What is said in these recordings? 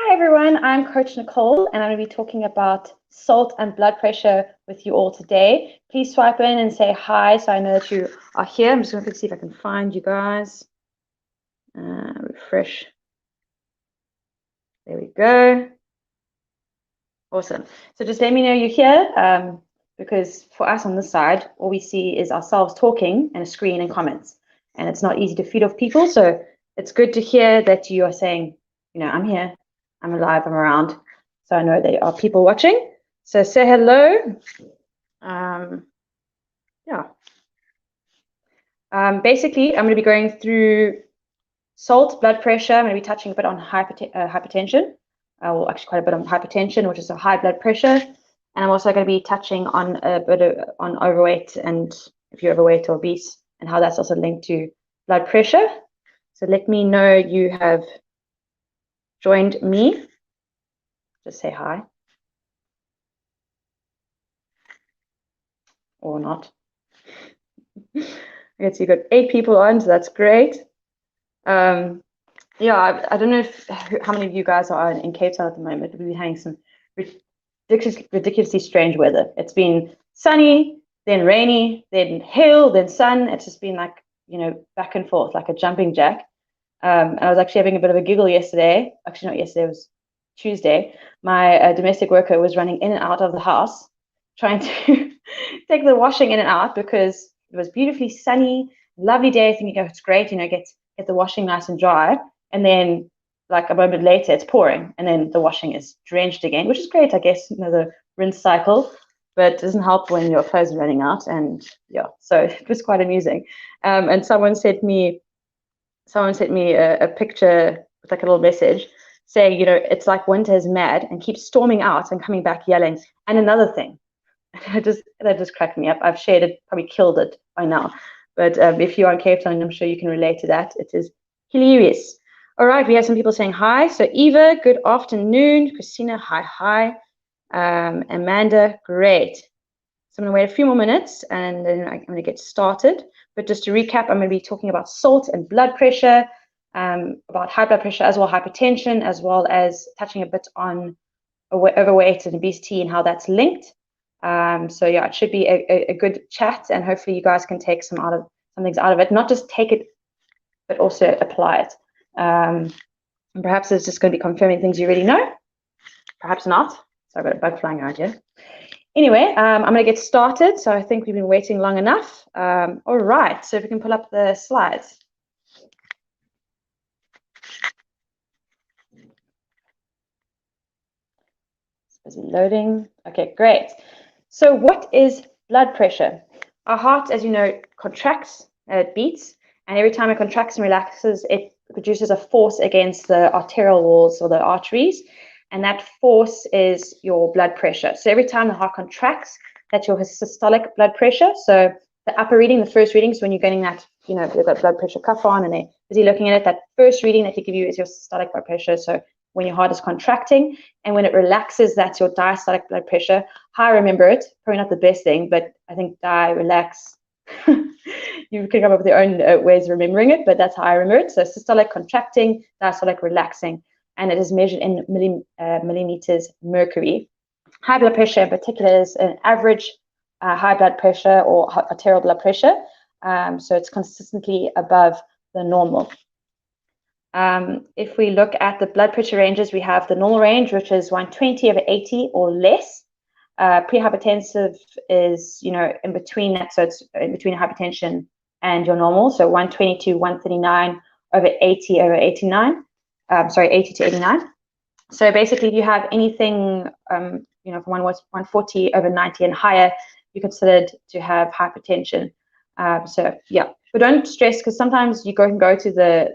Hi everyone, I'm Coach Nicole and I'm going to be talking about salt and blood pressure with you all today. Please swipe in and say hi so I know that you are here. I'm just going to see if I can find you guys. Refresh. There we go. Awesome. So just let me know you're here because for us on this side, all we see is ourselves talking and a screen and comments. And it's not easy to feed off people. So it's good to hear that you are saying, I'm here, I'm alive, I'm around. So I know there are people watching. So say hello. Basically, I'm going to be going through salt, blood pressure. I'm going to be touching a bit on hypertension. Well, actually quite a bit on hypertension, which is a high blood pressure. And I'm also going to be touching on a bit on overweight and if you're overweight or obese and how that's also linked to blood pressure. So let me know you have joined me. Just say hi. Or not. Okay, so you've got 8 people on, so that's great. Yeah, I don't know how many of you guys are in Cape Town at the moment. We've been having some ridiculously strange weather. It's been sunny, then rainy, then hail, then sun. It's just been like, back and forth, like a jumping jack. And I was actually having a bit of a giggle yesterday. Actually, not yesterday, it was Tuesday. My domestic worker was running in and out of the house, trying to take the washing in and out because it was beautifully sunny, lovely day. Thinking, oh, it's great, get the washing nice and dry. And then like a moment later, it's pouring, and then the washing is drenched again, which is great, I guess, the rinse cycle, but it doesn't help when your clothes are running out. And yeah, so it was quite amusing. And someone sent me a picture with like a little message saying, it's like winter is mad and keeps storming out and coming back yelling. And another thing, that just cracked me up. I've shared it, probably killed it by now. But if you're on Cape Town, I'm sure you can relate to that. It is hilarious. All right, we have some people saying hi. So Eva, good afternoon. Christina, hi. Amanda, great. So I'm going to wait a few more minutes and then I'm going to get started. But just to recap, I'm going to be talking about salt and blood pressure, about high blood pressure as well, hypertension, as well as touching a bit on overweight and obesity and how that's linked. So yeah, it should be a good chat, and hopefully you guys can take some things out of it. Not just take it, but also apply it. And perhaps it's just going to be confirming things you already know. Perhaps not. So I've got a bug flying around here. Anyway, I'm going to get started. So I think we've been waiting long enough. All right. So if we can pull up the slides. It's busy loading. Okay, great. So what is blood pressure? Our heart, as you know, contracts, it beats, and every time it contracts and relaxes, it produces a force against the arterial walls or the arteries, and that force is your blood pressure. So every time the heart contracts, that's your systolic blood pressure. So the upper reading, the first reading, so when you're getting that, you've got blood pressure cuff on and they're busy looking at it, that first reading that they give you is your systolic blood pressure. So when your heart is contracting, and when it relaxes, that's your diastolic blood pressure. How I remember it, probably not the best thing, but I think relax. You can come up with your own ways of remembering it, but that's how I remember it. So systolic contracting, diastolic relaxing, and it is measured in millimeters mercury. High blood pressure in particular is an average high blood pressure or arterial blood pressure. So it's consistently above the normal. If we look at the blood pressure ranges, we have the normal range, which is 120/80 or less. Prehypertensive is, in between that, so it's in between hypertension and your normal. So 120 to 139/80/89. 80/89. So basically, if you have anything, from 140/90 and higher, you're considered to have hypertension. So yeah, but don't stress, because sometimes you can go to the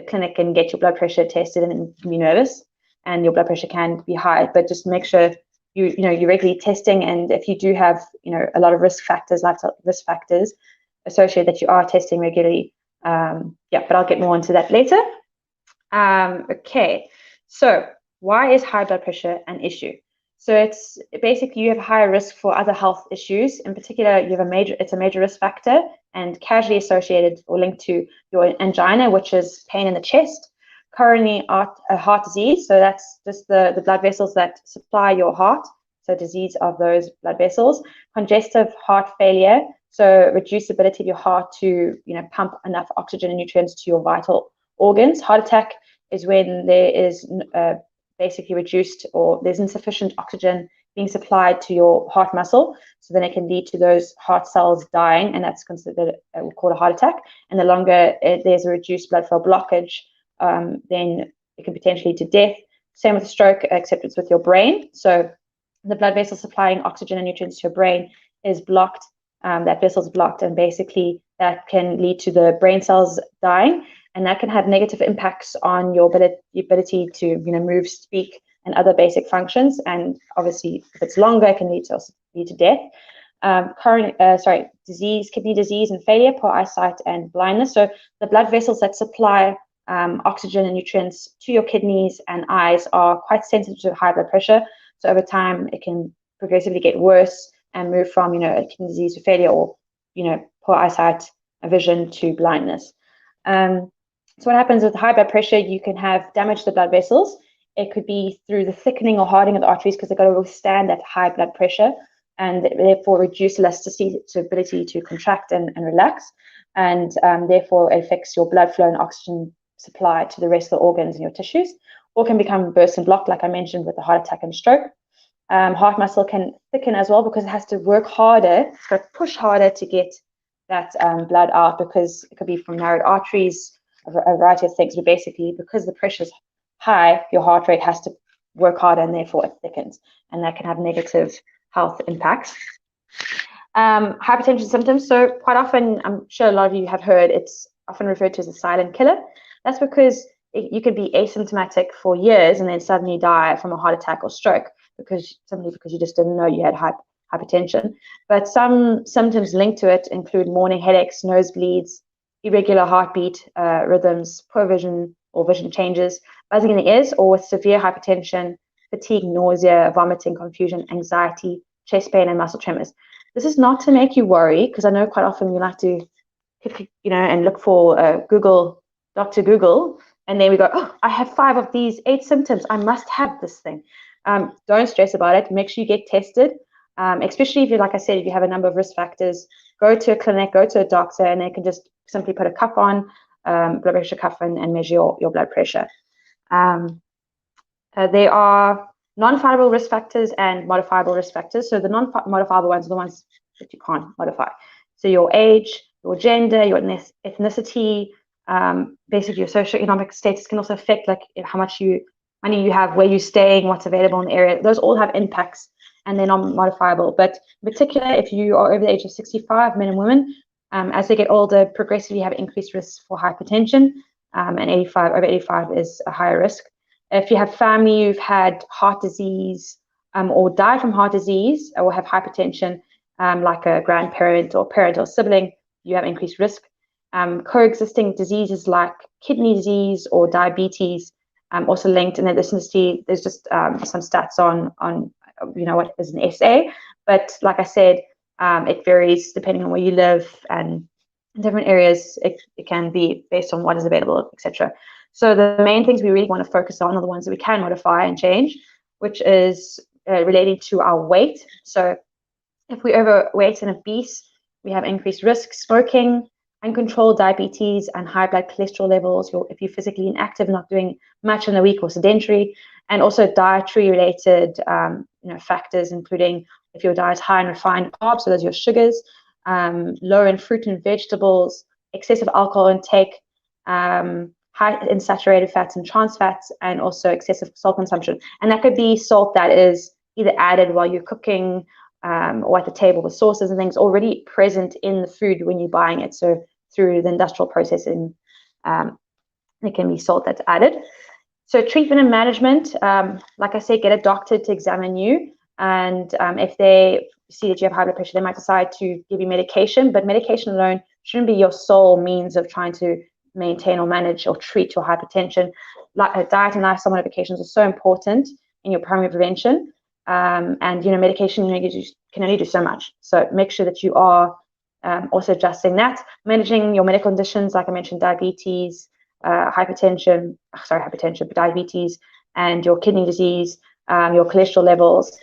clinic and get your blood pressure tested and you can be nervous and your blood pressure can be high, but just make sure you're regularly testing, and if you do have a lot of lifestyle risk factors associated, that you are testing regularly. But I'll get more into that later. Okay, so why is high blood pressure an issue? So it's basically you have a higher risk for other health issues. In particular, it's a major risk factor and casually associated or linked to your angina, which is pain in the chest, coronary heart disease, so that's just the blood vessels that supply your heart, so disease of those blood vessels. Congestive heart failure, so reduced ability of your heart to pump enough oxygen and nutrients to your vital organs. Heart attack is when there is basically reduced, or there's insufficient oxygen being supplied to your heart muscle, so then it can lead to those heart cells dying, and that's considered called a heart attack. And the longer there's a reduced blood flow blockage, then it can potentially lead to death. Same with stroke, except it's with your brain. So the blood vessel supplying oxygen and nutrients to your brain is blocked. That vessel is blocked, and basically that can lead to the brain cells dying, and that can have negative impacts on your ability to move, speak, and other basic functions. And obviously, if it's longer, it can lead to death. Disease, kidney disease and failure, poor eyesight and blindness. So the blood vessels that supply oxygen and nutrients to your kidneys and eyes are quite sensitive to high blood pressure. So over time, it can progressively get worse and move from a kidney disease to failure, or poor eyesight, vision, to blindness. So what happens with high blood pressure? You can have damage to the blood vessels. It could be through the thickening or hardening of the arteries, because they've got to withstand that high blood pressure, and therefore reduce elasticity, to ability to contract and relax, and therefore it affects your blood flow and oxygen supply to the rest of the organs and your tissues, or can become burst and blocked, like I mentioned with the heart attack and stroke. Heart muscle can thicken as well, because it has to work harder. It's got to push harder to get that blood out, because it could be from narrowed arteries, a variety of things. But basically, because the pressure is high, your heart rate has to work harder, and therefore it thickens, and that can have negative health impacts. Hypertension symptoms. So quite often, I'm sure a lot of you have heard, it's often referred to as a silent killer. That's because you could be asymptomatic for years and then suddenly die from a heart attack or stroke, because you just didn't know you had hypertension. But some symptoms linked to it include morning headaches, nosebleeds, irregular heartbeat rhythms, poor vision or vision changes, buzzing in the ears, or with severe hypertension, fatigue, nausea, vomiting, confusion, anxiety, chest pain, and muscle tremors. This is not to make you worry, because I know quite often you like to and look for Dr. Google, and then we go, oh, I have 5 of these 8 symptoms, I must have this thing. Don't stress about it. Make sure you get tested, especially if like I said, if you have a number of risk factors. Go to a clinic, go to a doctor, and they can just simply put a cuff on, blood pressure cuff, and measure your blood pressure. There are non-modifiable risk factors and modifiable risk factors. So the non-modifiable ones are the ones that you can't modify. So your age, your gender, your ethnicity, basically your socioeconomic status can also affect like how much money you have, where you're staying, what's available in the area. Those all have impacts, and they're non-modifiable. But in particular, if you are over the age of 65, men and women, as they get older, progressively have increased risks for hypertension, and over 85 is a higher risk. If you have family who've had heart disease, or died from heart disease, or have hypertension, like a grandparent or parent or sibling, you have increased risk. Coexisting diseases like kidney disease or diabetes, also linked. And then there's just some stats on what is an SA, but like I said, it varies depending on where you live, and in different areas it can be based on what is available, etc. So the main things we really want to focus on are the ones that we can modify and change, which is relating to our weight. So if we're overweight and obese, we have increased risk. Smoking, uncontrolled diabetes, and high blood cholesterol levels. If you're physically inactive, not doing much in the week, or sedentary, and also dietary related factors, including if your diet is high in refined carbs, so those are your sugars, low in fruit and vegetables, excessive alcohol intake, high in saturated fats and trans fats, and also excessive salt consumption. And that could be salt that is either added while you're cooking, or at the table with sauces and things already present in the food when you're buying it. So through the industrial processing, it can be salt that's added. So treatment and management, like I said, get a doctor to examine you. And if they see that you have high blood pressure, they might decide to give you medication, but medication alone shouldn't be your sole means of trying to maintain or manage or treat your hypertension. Like diet and lifestyle modifications are so important in your primary prevention. And medication you can only do so much. So make sure that you are also adjusting that, managing your medical conditions, like I mentioned, diabetes, diabetes, and your kidney disease, your cholesterol levels,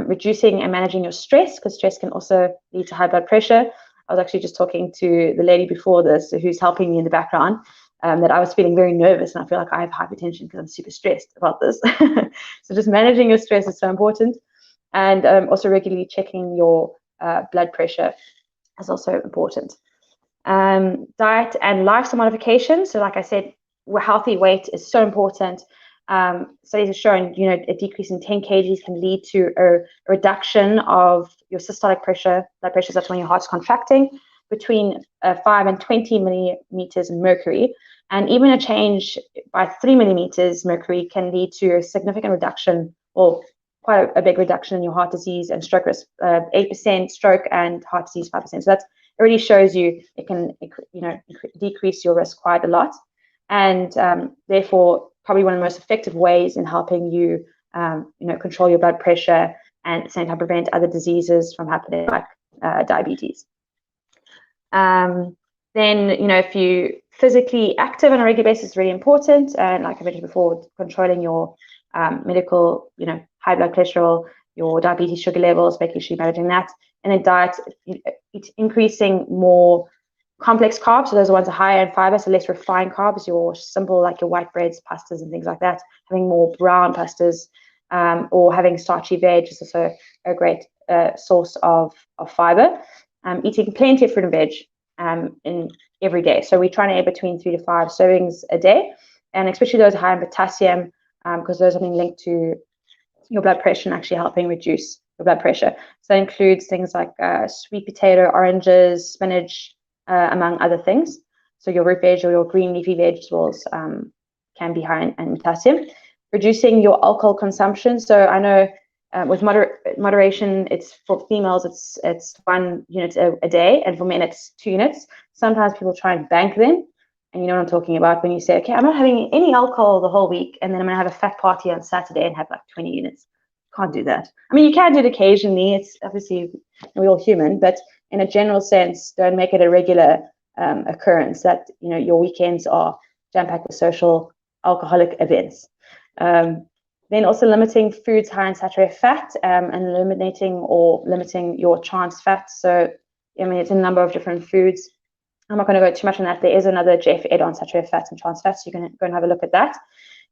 reducing and managing your stress, because stress can also lead to high blood pressure. I was actually just talking to the lady before this who's helping me in the background, that I was feeling very nervous, and I feel like I have hypertension because I'm super stressed about this. So just managing your stress is so important, and also regularly checking your blood pressure is also important. Diet and lifestyle modification. So like I said, healthy weight is so important. Studies have shown, a decrease in 10 kgs can lead to a reduction of your systolic pressure, blood pressure, that's when your heart's contracting, between 5 and 20 millimeters mercury. And even a change by 3 millimeters mercury can lead to a significant reduction, or quite a big reduction in your heart disease and stroke risk, 8% stroke and heart disease 5%. So that already shows you it can, decrease your risk quite a lot. And therefore, probably one of the most effective ways in helping you, control your blood pressure and at the same time prevent other diseases from happening, like diabetes. Then, if you physically active on a regular basis is really important. And like I mentioned before, controlling your medical, high blood cholesterol, your diabetes sugar levels, making sure you're managing that. And then diet, it's increasing more complex carbs. So those are ones that are higher in fiber, so less refined carbs, your simple, like your white breads, pastas, and things like that. Having more brown pastas, or having starchy veg is also a great source of fiber. Eating plenty of fruit and veg in every day. So we're trying to eat between 3 to 5 servings a day, and especially those high in potassium, because those are being linked to your blood pressure and actually helping reduce your blood pressure. So that includes things like sweet potato, oranges, spinach, among other things. So your root veg or your green leafy vegetables can be high in potassium. Reducing your alcohol consumption. So I know with moderation, it's for females, it's 1 unit a day, and for men it's 2 units. Sometimes people try and bank them, and you know what I'm talking about when you say, okay, I'm not having any alcohol the whole week, and then I'm gonna have a fat party on Saturday and have like 20 units. Can't do that. I mean, you can do it occasionally. It's obviously, we're all human, but in a general sense, don't make it a regular occurrence that your weekends are jam-packed with social alcoholic events. Then also limiting foods high in saturated fat, and eliminating or limiting your trans fats. So, I mean, it's a number of different foods. I'm not going to go too much on that. There is another Jeff Ed on saturated fats and trans fats. So you can go and have a look at that.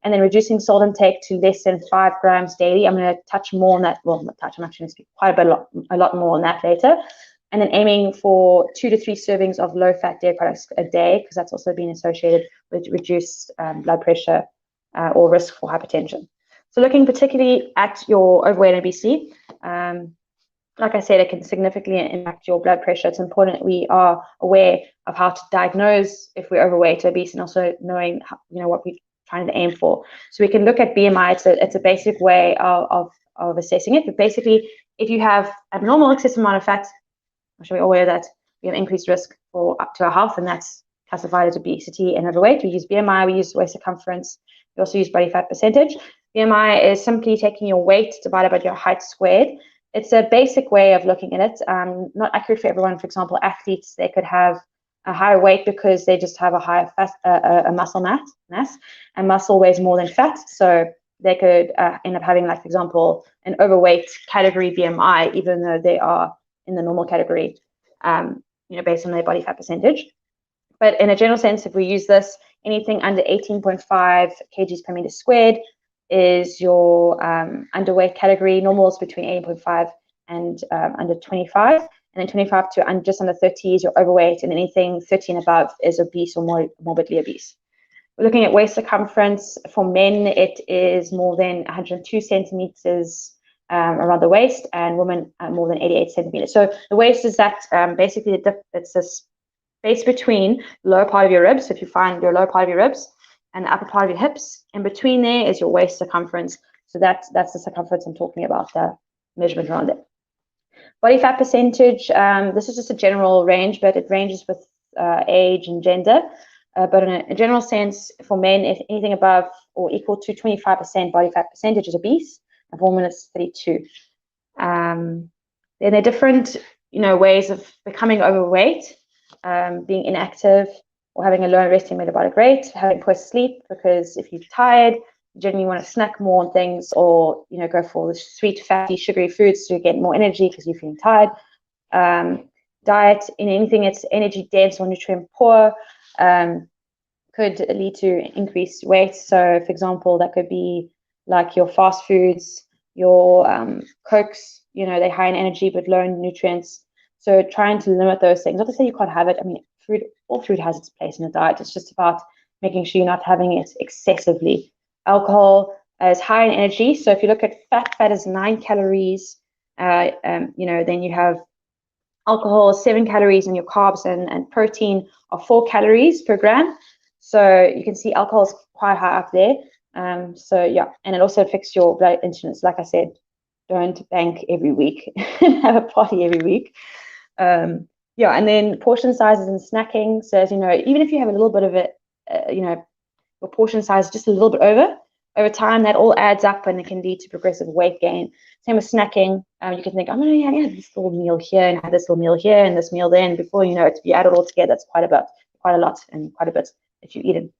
And then reducing salt intake to less than 5 grams daily. I'm going to touch more on that. Well, not touch. I'm actually going to speak quite a lot more on that later. And then aiming for 2 to 3 servings of low-fat dairy products a day, because that's also been associated with reduced blood pressure or risk for hypertension. So looking particularly at your overweight and obesity, like I said, it can significantly impact your blood pressure. It's important that we are aware of how to diagnose if we're overweight or obese, and also knowing what we're trying to aim for. So we can look at BMI. It's a basic way of assessing it. But basically, if you have abnormal excessive amount of fat, I'm sure we're all aware that we have increased risk for up to our health, and that's classified as obesity and overweight. We use BMI, we use waist circumference, we also use body fat percentage. BMI is simply taking your weight divided by your height squared. It's a basic way of looking at it. Not accurate for everyone. For example, athletes, they could have a higher weight because they just have a higher a muscle mass, and muscle weighs more than fat. So they could end up having, like, for example, an overweight category BMI, even though they are in the normal category, based on their body fat percentage. But in a general sense, if we use this, anything under 18.5 kgs per meter squared is your underweight category. Normal is between 18.5 and under 25, and then 25 to just under 30 is your overweight, and anything 30 and above is obese or more morbidly obese. We're looking at waist circumference. For men, it is more than 102 centimeters around the waist, and women more than 88 centimeters. So the waist is that basically it's this space between the lower part of your ribs. So if you find your lower part of your ribs and the upper part of your hips, in between there is your waist circumference. So that's the circumference I'm talking about, the measurement around it. Body fat percentage, this is just a general range, but it ranges with age and gender. But in a general sense, for men, if anything above or equal to 25% body fat percentage is obese, and for women it's 32. Then there are different ways of becoming overweight, being inactive, or having a low resting metabolic rate, having poor sleep, because if you're tired, you generally want to snack more on things, or go for the sweet, fatty, sugary foods to get more energy because you're feeling tired. Diet in anything that's energy dense or nutrient poor could lead to increased weight. So, for example, that could be like your fast foods, your Cokes, they're high in energy but low in nutrients. So trying to limit those things. Not to say you can't have it. I mean, all food has its place in the diet. It's just about making sure you're not having it excessively. Alcohol is high in energy. So if you look at fat is 9 calories. Then you have alcohol 7 calories, and your carbs and protein are 4 calories per gram. So you can see alcohol is quite high up there. So yeah, and it also affects your blood insulin. Like I said, don't bank every week and have a party every week. Yeah, and then portion sizes and snacking. So as you know, even if you have a little bit of it, your portion size just a little bit over time, that all adds up and it can lead to progressive weight gain. Same with snacking. You can think, I'm going to have this little meal here and have this little meal here and this meal there. And before you know it, if you add it all together, that's quite a lot and quite a bit that you've eaten.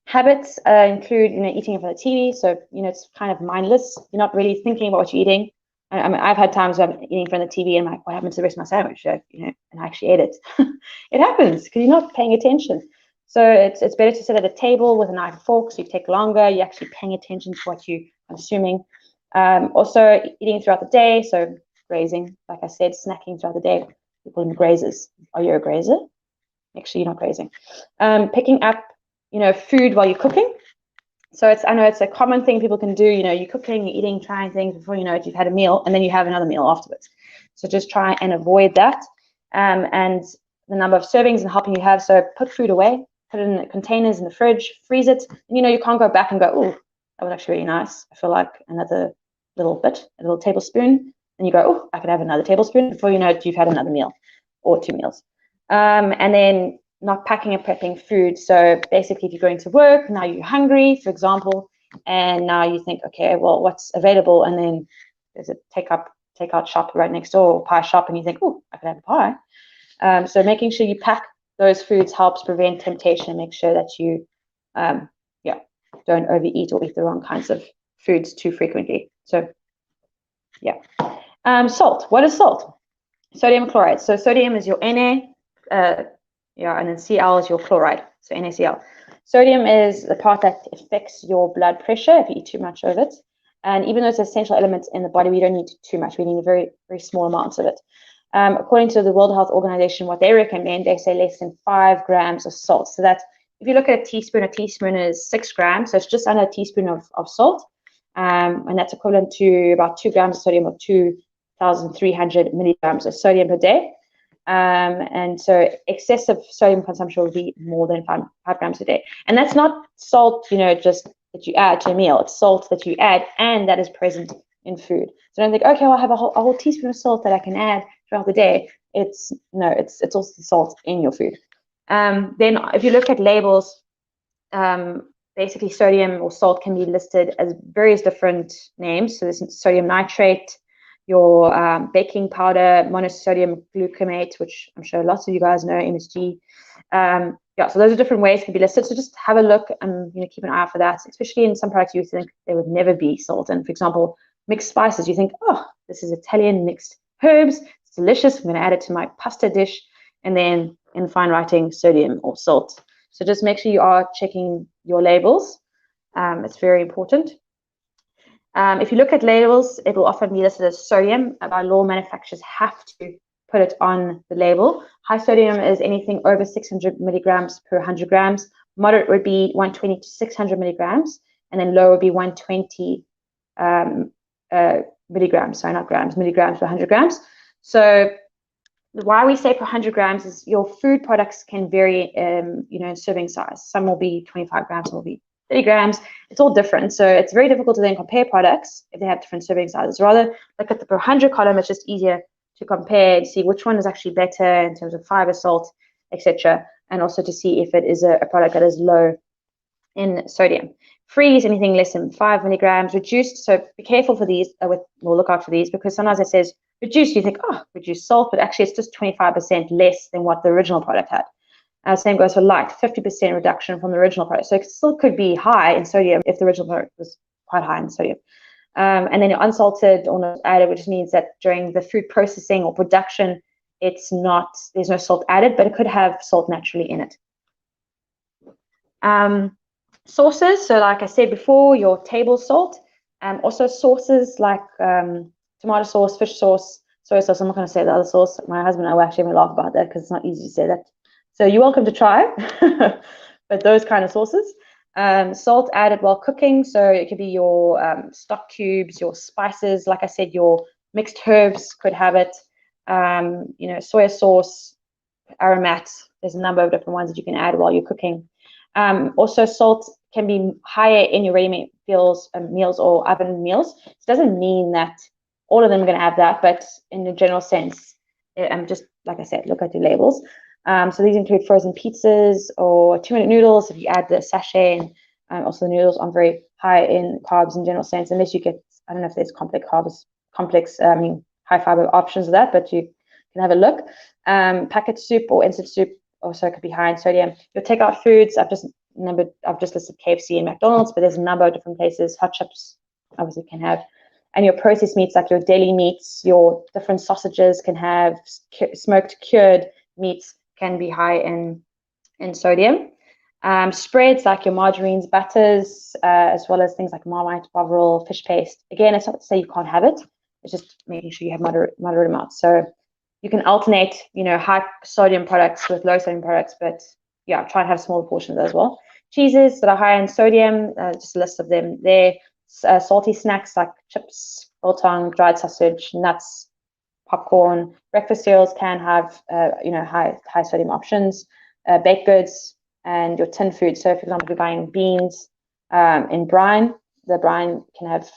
Habits include, eating in front of the TV. So, it's kind of mindless. You're not really thinking about what you're eating. I mean, I've had times where I'm eating in front of the TV and I'm like, what happened to the rest of my sandwich? And I actually ate it. It happens because you're not paying attention. So it's better to sit at a table with a knife and fork, so you take longer. You're actually paying attention to what you're consuming. Also, eating throughout the day. So grazing, like I said, snacking throughout the day. People in grazers. Are you a grazer? Actually, you're not grazing. Picking up food while you're cooking. So I know it's a common thing people can do. You're cooking, you're eating, trying things, before you know it, you've had a meal, and then you have another meal afterwards. So just try and avoid that. And the number of servings and helping you have. So put food away, put it in the containers in the fridge, freeze it. And you can't go back and go, oh, that was actually really nice. I feel like another little bit, a little tablespoon. And you go, oh, I could have another tablespoon. Before you know it, you've had another meal or 2 meals. And then not packing and prepping food. So basically, if you're going to work, now you're hungry, for example, and now you think, okay, well, what's available? And then there's a takeout shop right next door, or pie shop, and you think, oh, I could have a pie. So making sure you pack those foods helps prevent temptation and make sure that you, don't overeat or eat the wrong kinds of foods too frequently. So, yeah. Salt. What is salt? Sodium chloride. So sodium is your Na. And then Cl is your chloride, so NaCl. Sodium is the part that affects your blood pressure if you eat too much of it. And even though it's an essential element in the body, we don't need too much. We need very, very small amounts of it. According to the World Health Organization, what they recommend, they say less than 5 grams of salt. So that if you look at a teaspoon is 6 grams. So it's just under a teaspoon of salt. And that's equivalent to about 2 grams of sodium, or 2,300 milligrams of sodium per day. And so excessive sodium consumption will be more than 5 grams a day. And that's not salt, just that you add to a meal. It's salt that you add and that is present in food. So don't think, okay, well, I have a whole teaspoon of salt that I can add throughout the day. It's also the salt in your food. Then if you look at labels, basically sodium or salt can be listed as various different names. So there's sodium nitrate, your baking powder, monosodium glutamate, which I'm sure lots of you guys know, MSG. So those are different ways it can be listed. So just have a look and keep an eye out for that, especially in some products you think there would never be salt in. For example, mixed spices. You think, oh, this is Italian mixed herbs. It's delicious. I'm going to add it to my pasta dish. And then in fine writing, sodium or salt. So just make sure you are checking your labels. It's very important. If you look at labels, it will often be listed as sodium. By law, manufacturers have to put it on the label. High sodium is anything over 600 milligrams per 100 grams. Moderate would be 120 to 600 milligrams. And then low would be 120 milligrams, sorry, not grams, milligrams per 100 grams. So why we say per 100 grams is your food products can vary, in serving size. Some will be 25 grams, some will be 30 grams. It's all different. So it's very difficult to then compare products if they have different serving sizes. Rather, look at the per 100 column. It's just easier to compare and see which one is actually better in terms of fiber, salt, etc. And also to see if it is a product that is low in sodium. Freeze anything less than 5 milligrams. Reduced, so be careful for these. We'll look out for these, because sometimes it says reduced. You think, oh, reduced salt, but actually it's just 25% less than what the original product had. Same goes for light, 50% reduction from the original product. So it still could be high in sodium if the original product was quite high in sodium. And then your unsalted or not added, which means that during the food processing or production, there's no salt added, but it could have salt naturally in it. Sauces, so like I said before, your table salt. Also sauces like tomato sauce, fish sauce, soy sauce. I'm not going to say the other sauce. My husband and I will actually laugh about that because it's not easy to say that. So you're welcome to try, but those kind of sauces. Salt added while cooking, so it could be your stock cubes, your spices. Like I said, your mixed herbs could have it. Soy sauce, aromat. There's a number of different ones that you can add while you're cooking. Also, salt can be higher in your ready-made meals or oven meals. It doesn't mean that all of them are going to have that, but in the general sense, just like I said, look at your labels. So these include frozen pizzas or 2-minute noodles. If you add the sachet, and also the noodles aren't very high in carbs in general sense, unless you get, I don't know if there's complex high fiber options of that, but you can have a look. Packet soup or instant soup also could be high in sodium. Your takeout foods, I've just listed KFC and McDonald's, but there's a number of different places. Hot chips obviously can have. And your processed meats, like your deli meats, your different sausages can have smoked cured meats, can be high in sodium. Spreads like your margarines, butters, as well as things like Marmite, Bovril, fish paste. Again, it's not to say you can't have it. It's just making sure you have moderate amounts. So you can alternate, high sodium products with low sodium products, but yeah, try and have small portions as well. Cheeses that are high in sodium, just a list of them there. Salty snacks like chips, biltong, dried sausage, nuts, popcorn. Breakfast cereals can have, high sodium options. Baked goods and your tin food. So, for example, if you're buying beans in brine, the brine can have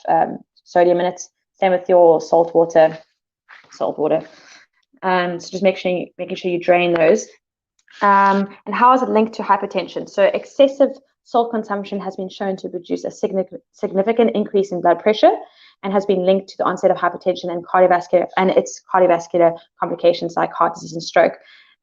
sodium in it. Same with your salt water. So just making sure you drain those. And how is it linked to hypertension? So excessive salt consumption has been shown to produce a significant increase in blood pressure and has been linked to the onset of hypertension and its cardiovascular complications like heart disease and stroke.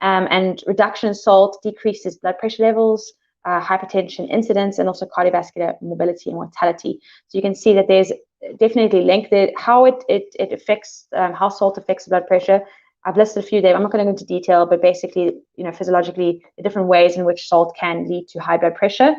And reduction in salt decreases blood pressure levels, hypertension incidence, and also cardiovascular morbidity and mortality. So you can see that there's definitely linked there. How it affects, how salt affects blood pressure. I've listed a few there. I'm not going to go into detail, but basically, physiologically, the different ways in which salt can lead to high blood pressure.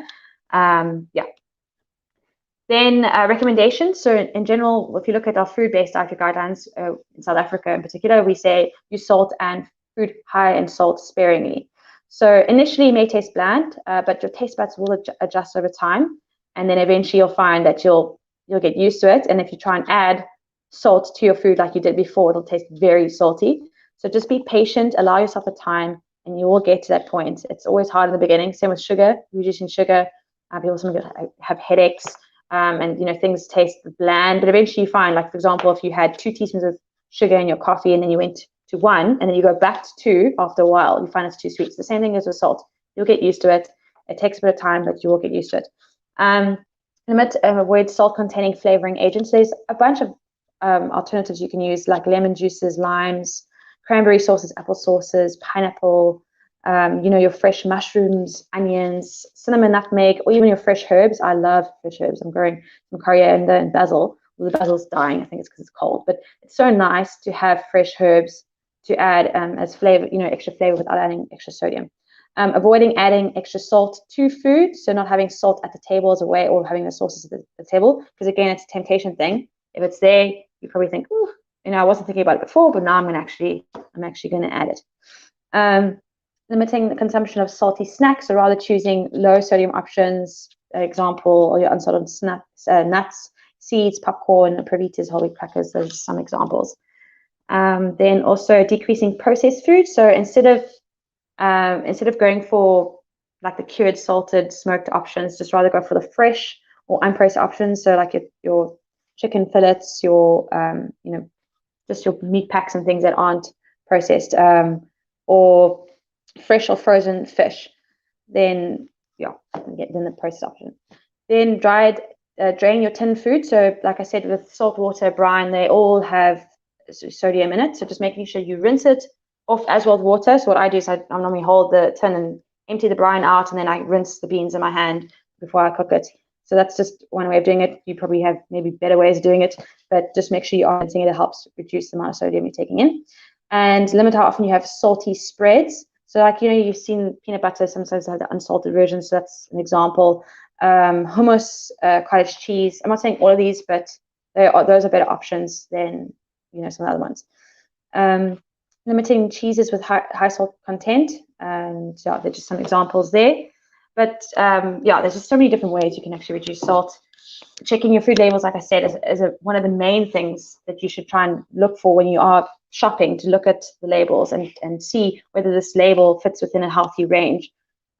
Then recommendations. So in general, if you look at our food-based dietary guidelines in South Africa in particular, we say use salt and food high in salt sparingly. So initially it may taste bland, but your taste buds will adjust over time. And then eventually you'll find that you'll get used to it. And if you try and add salt to your food like you did before, it'll taste very salty. So just be patient, allow yourself the time, and you will get to that point. It's always hard in the beginning. Same with sugar, reducing sugar. People sometimes have headaches, and things taste bland. But eventually you find, like for example, if you had 2 teaspoons of sugar in your coffee and then you went to 1, and then you go back to 2 after a while, you find it's too sweet. So the same thing as with salt. You'll get used to it. It takes a bit of time, but you will get used to it. Limit avoid salt-containing flavoring agents. There's a bunch of alternatives you can use, like lemon juices, limes, cranberry sauces, apple sauces, pineapple, your fresh mushrooms, onions, cinnamon, nutmeg, or even your fresh herbs. I love fresh herbs. I'm growing some coriander and basil. Well, the basil's dying. I think it's because it's cold, but it's so nice to have fresh herbs to add as flavor, extra flavor without adding extra sodium. Avoiding adding extra salt to food, so not having salt at the table as a way, or having the sauces at the table, because again, it's a temptation thing. If it's there, you probably think, oh, I wasn't thinking about it before, but now I'm actually going to add it. Limiting the consumption of salty snacks, or rather choosing low sodium options. Example, or your unsalted snacks, nuts, seeds, popcorn, Provitas, whole wheat crackers. Those are some examples. Then also decreasing processed food. So instead of going for like the cured, salted, smoked options, just rather go for the fresh or unprocessed options. So like your chicken fillets, your just your meat packs and things that aren't processed, or fresh or frozen fish. Then the processed option. Then drain your tin food. So like I said, with salt water, brine, they all have sodium in it. So just making sure you rinse it off as well with water. So what I do is I normally hold the tin and empty the brine out, and then I rinse the beans in my hand before I cook it. So that's just one way of doing it. You probably have maybe better ways of doing it, but just make sure you are rinsing it. It helps reduce the amount of sodium you're taking in. And limit how often you have salty spreads. So like, you've seen peanut butter sometimes have the unsalted version, so that's an example. Hummus, cottage cheese. I'm not saying all of these, but those are better options than some other ones. Limiting cheeses with high salt content, and yeah, there's just some examples there. But yeah, there's just so many different ways you can actually reduce salt. Checking your food labels, like I said, is one of the main things that you should try and look for when you are shopping, to look at the labels and see whether this label fits within a healthy range,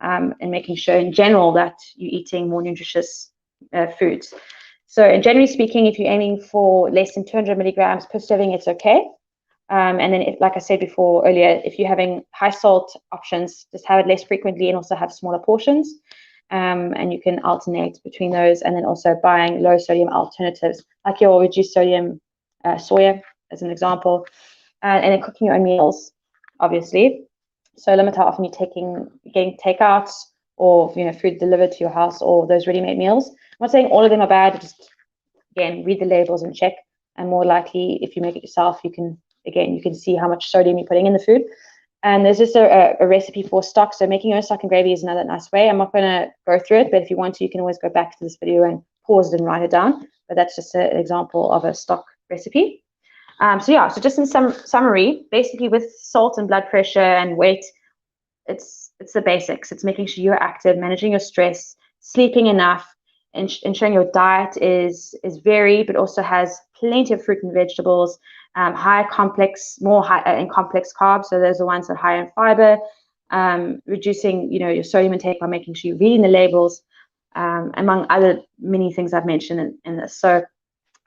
and making sure in general that you're eating more nutritious foods. So generally speaking, if you're aiming for less than 200 milligrams per serving, it's okay. And then, like I said before earlier, if you're having high salt options, just have it less frequently and also have smaller portions. And you can alternate between those, and then also buying low sodium alternatives, like your reduced sodium soya, as an example, and then cooking your own meals, obviously. So limit how often you're getting takeouts or food delivered to your house, or those ready-made meals. I'm not saying all of them are bad. Just again, read the labels and check. And more likely, if you make it yourself, you can see how much sodium you're putting in the food. And there's just a recipe for stock. So making your own stock and gravy is another nice way. I'm not going to go through it, but if you want to, you can always go back to this video and pause it and write it down. But that's just an example of a stock recipe. So just in summary, basically with salt and blood pressure and weight, it's the basics. It's making sure you're active, managing your stress, sleeping enough, and ensuring your diet is varied, but also has plenty of fruit and vegetables, high in complex carbs. So those are the ones that are high in fiber. Reducing your sodium intake by making sure you're reading the labels, among other many things I've mentioned in this. So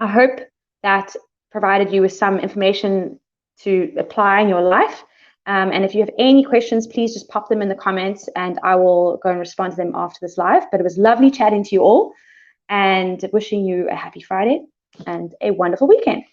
I hope that provided you with some information to apply in your life. And if you have any questions, please just pop them in the comments and I will go and respond to them after this live. But it was lovely chatting to you all, and wishing you a happy Friday and a wonderful weekend.